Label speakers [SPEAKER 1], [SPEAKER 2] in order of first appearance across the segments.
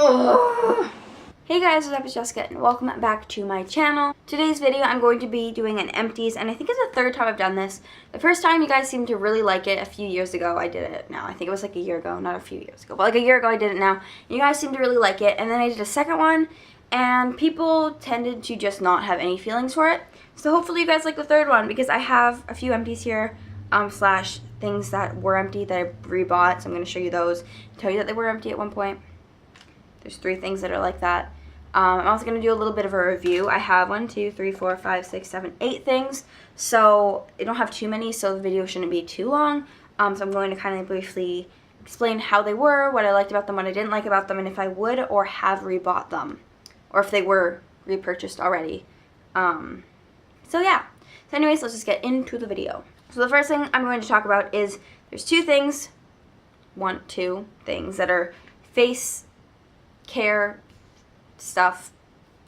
[SPEAKER 1] Ugh. Hey guys, what's up? It's Jessica and welcome back to my channel. Today's video I'm going to be doing an empties, and I think it's the third time I've done this. The first time you guys seemed to really like it a few years ago. I did it now. I think it was like a year ago, not a few years ago, but like a year ago I did it now. You guys seemed to really like it, and then I did a second one and people tended to just not have any feelings for it. So hopefully you guys like the third one because I have a few empties here, slash things that were empty that I rebought. So I'm going to show you those, tell you that they were empty at one point. There's 3 things that are like that. I'm also going to do a little bit of a review. I have 1, 2, 3, 4, 5, 6, 7, 8 things. So I don't have too many, so the video shouldn't be too long. So I'm going to kind of briefly explain how they were, what I liked about them, what I didn't like about them, and if I would or have rebought them, or if they were repurchased already. So yeah. So anyways, let's just get into the video. So the first thing I'm going to talk about is there's 2 things, 2 things that are face care stuff,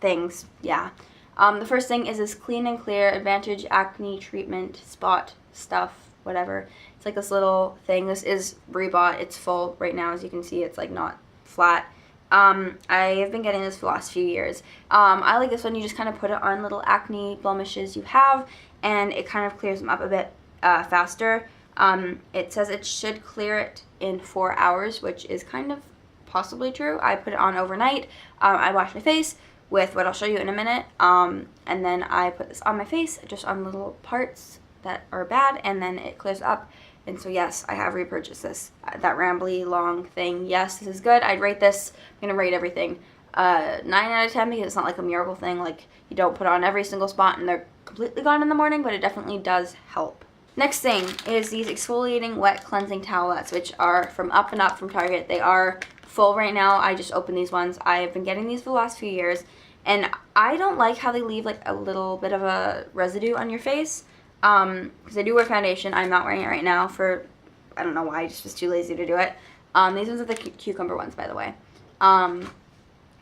[SPEAKER 1] things, yeah. The first thing is this Clean and Clear Advantage Acne Treatment Spot stuff, whatever. It's like this little thing. This is rebought. It's full right now, as you can see. It's like not flat. I have been getting this for the last few years. I like this one. You just kind of put it on little acne blemishes you have, and it kind of clears them up a bit faster. It says it should clear it in 4 hours, which is kind of possibly true. I put it on overnight. I wash my face with what I'll show you in a minute, and then I put this on my face, just on little parts that are bad, and then it clears up. And so yes, I have repurchased this. That rambly long thing, yes, this is good. I'd rate this, I'm gonna rate everything 9 out of 10 because it's not like a miracle thing. Like, you don't put on every single spot and they're completely gone in the morning, but it definitely does help. Next thing is these exfoliating wet cleansing towelettes, which are from Up and Up from Target. They are full right now. I just opened these ones. I've been getting these for the last few years, and I don't like how they leave like a little bit of a residue on your face, because I do wear foundation. I'm not wearing it right now for, I don't know why, I just was too lazy to do it. These ones are the cucumber ones, by the way. But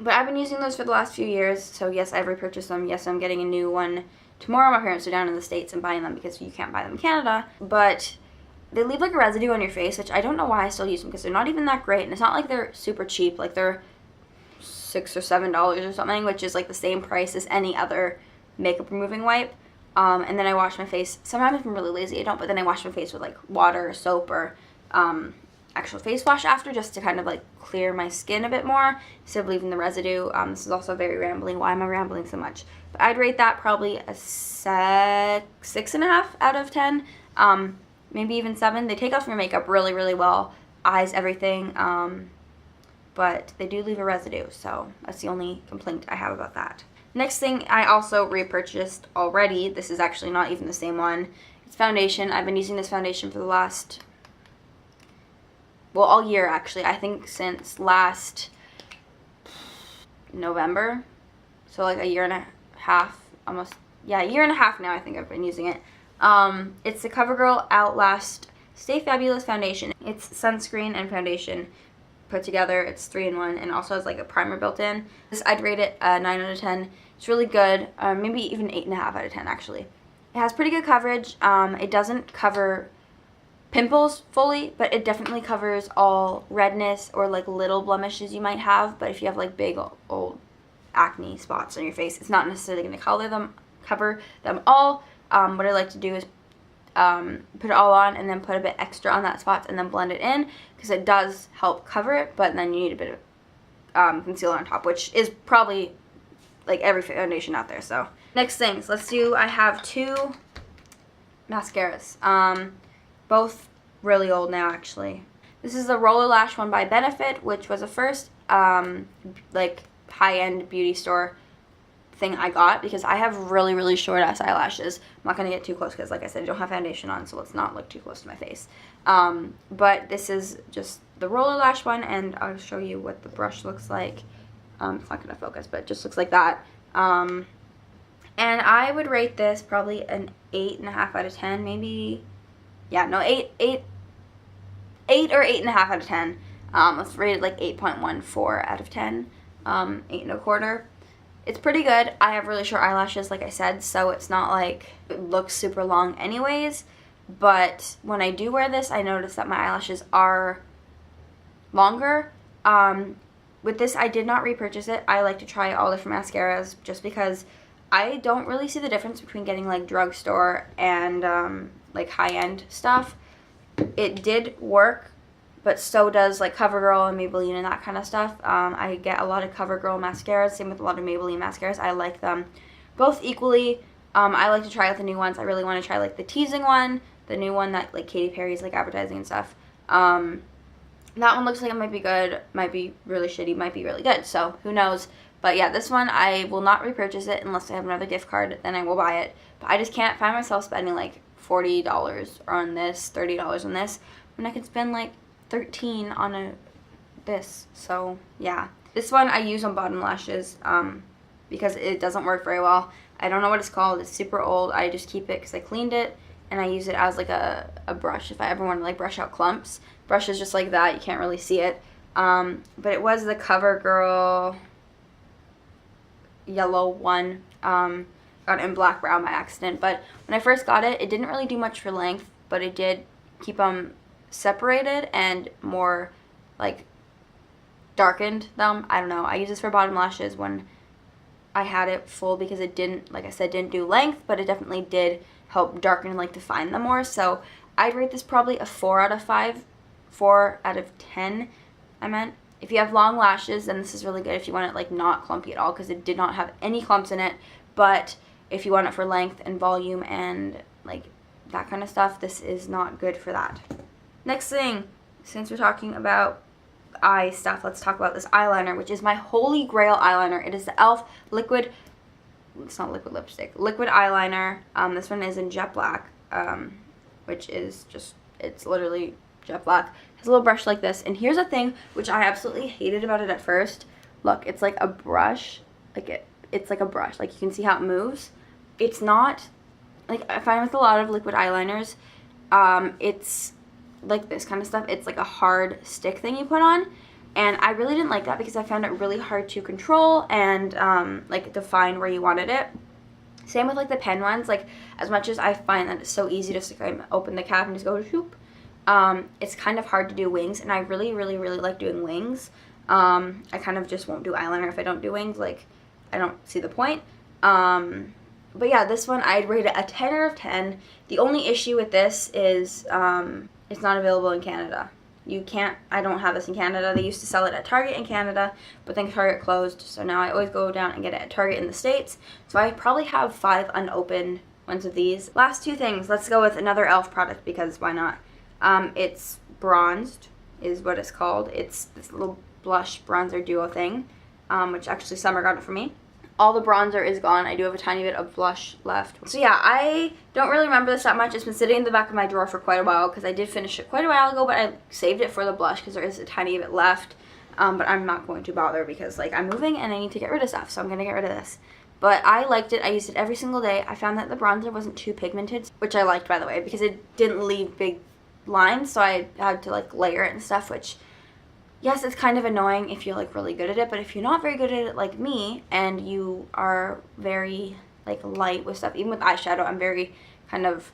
[SPEAKER 1] I've been using those for the last few years, so yes, I've repurchased them. Yes, I'm getting a new one tomorrow. My parents are down in the States and buying them because you can't buy them in Canada, but they leave like a residue on your face, which I don't know why I still use them because they're not even that great, and it's not like they're super cheap. Like, they're $6 or $7 or something, which is like the same price as any other makeup removing wipe. And then I wash my face. Sometimes if I'm really lazy, I don't, but then I wash my face with like water or soap or actual face wash after, just to kind of like clear my skin a bit more instead of leaving the residue. This is also very rambling. Why am I rambling so much? But I'd rate that probably a 6.5 out of 10. Maybe even 7. They take off your makeup really, really well. Eyes, everything. But they do leave a residue, so that's the only complaint I have about that. Next thing I also repurchased already. This is actually not even the same one. It's foundation. I've been using this foundation for the last, well, all year actually. I think since last November. So like a year and a half, almost, yeah, a year and a half now I think I've been using it. It's the CoverGirl Outlast Stay Fabulous Foundation. It's sunscreen and foundation put together. It's 3-in-1 and also has like a primer built in. I'd rate it 9 out of 10. It's really good. Maybe even 8.5 out of 10 actually. It has pretty good coverage. It doesn't cover pimples fully, but it definitely covers all redness or like little blemishes you might have. But if you have like big old acne spots on your face, it's not necessarily going to cover them all. What I like to do is put it all on and then put a bit extra on that spot and then blend it in, because it does help cover it, but then you need a bit of concealer on top, which is probably like every foundation out there. So next things, I have 2 mascaras, both really old now actually. This is the Roller Lash one by Benefit, which was a first like high-end beauty store thing I got because I have really, really short ass eyelashes. I'm not going to get too close because, like I said, I don't have foundation on, so let's not look too close to my face. But this is just the Roller Lash one, and I'll show you what the brush looks like. It's not going to focus, but it just looks like that. And I would rate this probably an 8.5 out of 10, maybe. Yeah, no, 8 or 8.5 out of 10. Let's rate it like 8.14 out of 10. 8.25. It's pretty good. I have really short eyelashes, like I said, so it's not like it looks super long anyways. But when I do wear this, I notice that my eyelashes are longer. with this, I did not repurchase it. I like to try all different mascaras just because I don't really see the difference between getting like drugstore and like high-end stuff. It did work, but so does like CoverGirl and Maybelline and that kind of stuff. I get a lot of CoverGirl mascaras, same with a lot of Maybelline mascaras. I like them both equally. I like to try out the new ones. I really want to try like the teasing one, the new one that like Katy Perry's like advertising and stuff. That one looks like it might be good, might be really shitty, might be really good, so who knows. But yeah, this one, I will not repurchase it unless I have another gift card, then I will buy it. But I just can't find myself spending like $40 on this, $30 on this, when I could spend like $13 on this. So yeah, this one I use on bottom lashes because it doesn't work very well. I don't know what it's called. It's super old. I just keep it because I cleaned it, and I use it as like a brush if I ever want to like brush out clumps. Brushes just like that, you can't really see it. But it was the CoverGirl yellow one. Got it in black brown by accident. But when I first got it, it didn't really do much for length, but it did keep them separated and more like darkened them. I don't know. I use this for bottom lashes when I had it full because it didn't, like I said, didn't do length, but it definitely did help darken and like define them more. So I'd rate this probably a 4 out of 5. 4 out of 10, I meant. If you have long lashes, then this is really good if you want it like not clumpy at all, because it did not have any clumps in it. But if you want it for length and volume and like that kind of stuff, this is not good for that. Next thing, since we're talking about eye stuff, let's talk about this eyeliner, which is my holy grail eyeliner. It is the e.l.f. liquid, it's not liquid lipstick, liquid eyeliner. This one is in jet black, which is just, it's literally jet black. It has a little brush like this, and here's a thing which I absolutely hated about it at first. Look, it's like a brush, like it's like a brush, like you can see how it moves. It's not, like I find with a lot of liquid eyeliners, it's like this kind of stuff. It's like a hard stick thing you put on, and I really didn't like that because I found it really hard to control and like define where you wanted it. Same with like the pen ones. Like as much as I find that it's so easy to just like, open the cap and just go shoop, it's kind of hard to do wings, and I really like doing wings. I kind of just won't do eyeliner if I don't do wings. Like I don't see the point. But yeah, this one I'd rate it a 10 out of 10. The only issue with this is it's not available in Canada. You can't, I don't have this in Canada. They used to sell it at Target in Canada, but then Target closed, so now I always go down and get it at Target in the States. So I probably have 5 unopened ones of these. Last 2 things, let's go with another e.l.f. product because why not? It's Bronzed is what it's called. It's this little blush bronzer duo thing, which actually Summer got it for me. All the bronzer is gone. I do have a tiny bit of blush left. So yeah, I don't really remember this that much. It's been sitting in the back of my drawer for quite a while because I did finish it quite a while ago, but I saved it for the blush because there is a tiny bit left. But I'm not going to bother because like I'm moving and I need to get rid of stuff, so I'm going to get rid of this. But I liked it. I used it every single day. I found that the bronzer wasn't too pigmented, which I liked, by the way, because it didn't leave big lines, so I had to like layer it and stuff, which yes, it's kind of annoying if you're like really good at it, but if you're not very good at it like me and you are very like light with stuff, even with eyeshadow, I'm very kind of,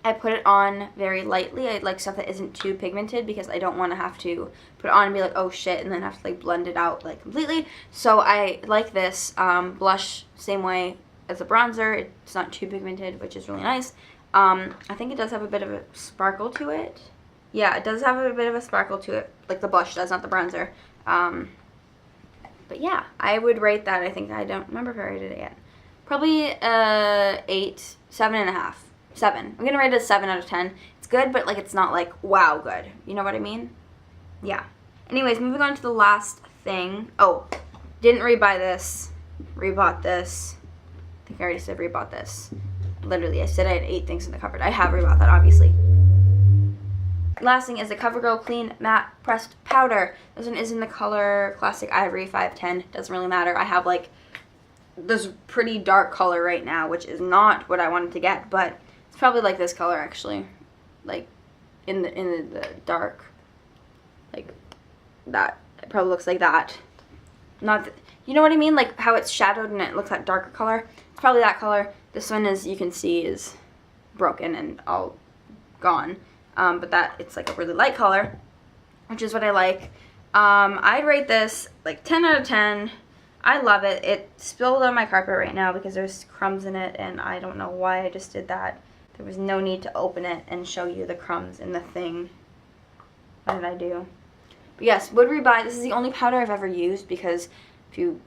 [SPEAKER 1] I put it on very lightly. I like stuff that isn't too pigmented because I don't want to have to put it on and be like, oh shit, and then have to like blend it out like completely. So I like this blush same way as the bronzer. It's not too pigmented, which is really nice. I think it does have a bit of a sparkle to it. Yeah, it does have a bit of a sparkle to it, like the blush does, not the bronzer. But yeah, I would rate that. I think I don't remember if I rated it yet. Probably 8, 7.5. 7. I'm gonna rate it a 7 out of 10. It's good, but like it's not like wow good. You know what I mean? Yeah. Anyways, moving on to the last thing. Oh, didn't rebuy this. Rebought this. I think I already said rebought this. Literally, I said I had 8 things in the cupboard. I have rebought that, obviously. Last thing is the CoverGirl Clean Matte Pressed Powder. This one is in the color Classic Ivory 510. Doesn't really matter. I have like this pretty dark color right now, which is not what I wanted to get, but it's probably like this color actually, like in the dark, like that. It probably looks like that. Not, you know what I mean? Like how it's shadowed and it looks like darker color. It's probably that color. This one, as you can see, is broken and all gone. But that, it's like a really light color, which is what I like. I'd rate this like 10 out of 10. I love it. It spilled on my carpet right now because there's crumbs in it, and I don't know why I just did that. There was no need to open it and show you the crumbs in the thing. What did I do? But yes, would rebuy. This is the only powder I've ever used because if you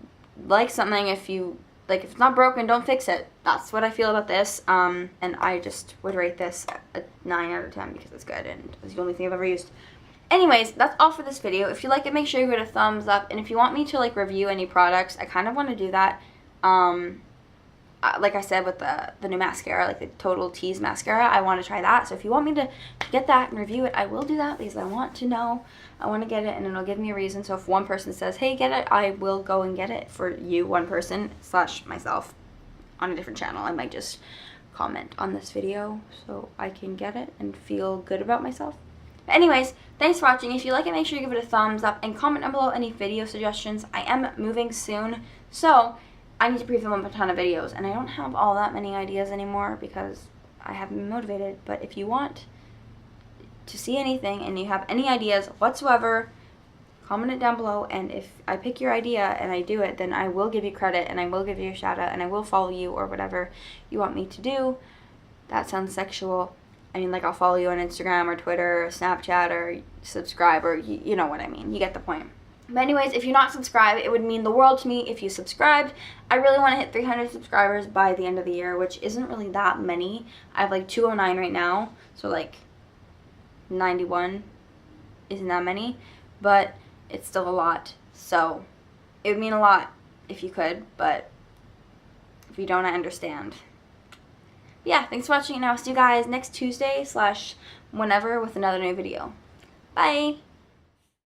[SPEAKER 1] like something, if it's not broken, don't fix it. That's what I feel about this. And I just would rate this a 9 out of 10 because it's good and it's the only thing I've ever used. Anyways, that's all for this video. If you like it, make sure you give it a thumbs up. And if you want me to like review any products, I kind of want to do that. Like I said with the new mascara, like the Total Tease mascara, I want to try that. So if you want me to get that and review it, I will do that because I want to know. I want to get it and it'll give me a reason. So if one person says, hey, get it, I will go and get it for you, one person / myself on a different channel. I might just comment on this video so I can get it and feel good about myself. But anyways, thanks for watching. If you like it, make sure you give it a thumbs up and comment down below any video suggestions. I am moving soon, so I need to pre-film a ton of videos, and I don't have all that many ideas anymore because I haven't been motivated. But if you want to see anything and you have any ideas whatsoever, comment it down below, and if I pick your idea and I do it, then I will give you credit and I will give you a shout out and I will follow you or whatever you want me to do. That sounds sexual. I mean, like, I'll follow you on Instagram or Twitter or Snapchat or subscribe, or you know what I mean. You get the point. But anyways, if you're not subscribed, it would mean the world to me if you subscribed. I really want to hit 300 subscribers by the end of the year, which isn't really that many. I have like 209 right now, so like 91 isn't that many, but it's still a lot. So it would mean a lot if you could, but if you don't, I understand. Yeah, thanks for watching, and I'll see you guys next Tuesday / whenever with another new video. Bye!